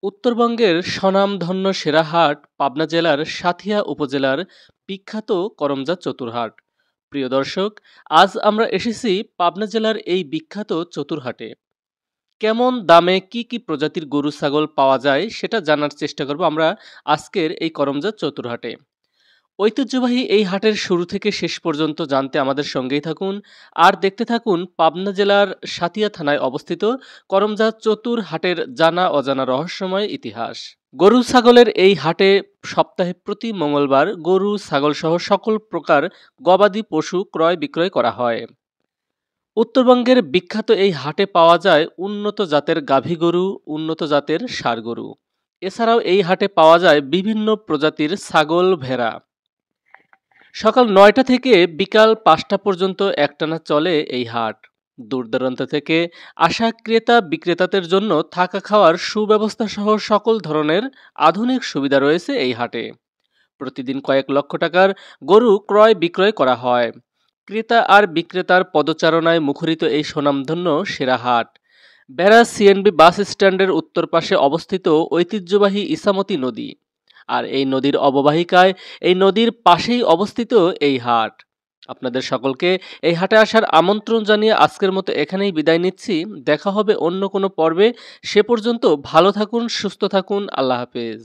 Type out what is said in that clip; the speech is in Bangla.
উত্তরবঙ্গের স্বনামধন্য সেরা হাট পাবনা জেলার সাঁথিয়া উপজেলার বিখ্যাত করমজা চতুরহাট। প্রিয় দর্শক, আজ আমরা এসেছি পাবনা জেলার এই বিখ্যাত চতুরহাটে। কেমন দামে কি কি প্রজাতির গরু ছাগল পাওয়া যায় সেটা জানার চেষ্টা করব আমরা আজকের এই করমজা চতুরহাটে। ঐতিহ্যবাহী এই হাটের শুরু থেকে শেষ পর্যন্ত জানতে আমাদের সঙ্গেই থাকুন আর দেখতে থাকুন পাবনা জেলার সাতিয়া থানায় অবস্থিত করমজা চতুর হাটের জানা অজানা রহস্যময় ইতিহাস। গরু ছাগলের এই হাটে সপ্তাহে প্রতি মঙ্গলবার গরু ছাগল সহ সকল প্রকার গবাদি পশু ক্রয় বিক্রয় করা হয়। উত্তরবঙ্গের বিখ্যাত এই হাটে পাওয়া যায় উন্নত জাতের গাভী গরু, উন্নত জাতের ষাঁড় গরু। এছাড়াও এই হাটে পাওয়া যায় বিভিন্ন প্রজাতির ছাগল, ভেড়া। সকাল ৯টা থেকে বিকাল ৫টা পর্যন্ত একটানা চলে এই হাট। দূর-দূরান্ত থেকে আসা ক্রেতা বিক্রেতাদের জন্য থাকা খাওয়ার সুব্যবস্থা সহ সকল ধরনের আধুনিক সুবিধা রয়েছে এই হাটে। প্রতিদিন কয়েক লক্ষ টাকার গরু ক্রয় বিক্রয় করা হয়। ক্রেতা আর বিক্রেতার পদচারণায় মুখরিত এই স্বনামধন্য সেরা হাট। বেড়া সিএনবি বাস স্ট্যান্ডের উত্তর পাশে অবস্থিত ঐতিহ্যবাহী ইসামতি নদী। আর এই নদীর অববাহিকায়, এই নদীর পাশেই অবস্থিত এই হাট। আপনাদের সকলকে এই হাটে আসার আমন্ত্রণ জানিয়ে আজকের মতো এখানেই বিদায় নিচ্ছি। দেখা হবে অন্য কোনো পর্বে। সে পর্যন্ত ভালো থাকুন, সুস্থ থাকুন। আল্লাহ হাফেজ।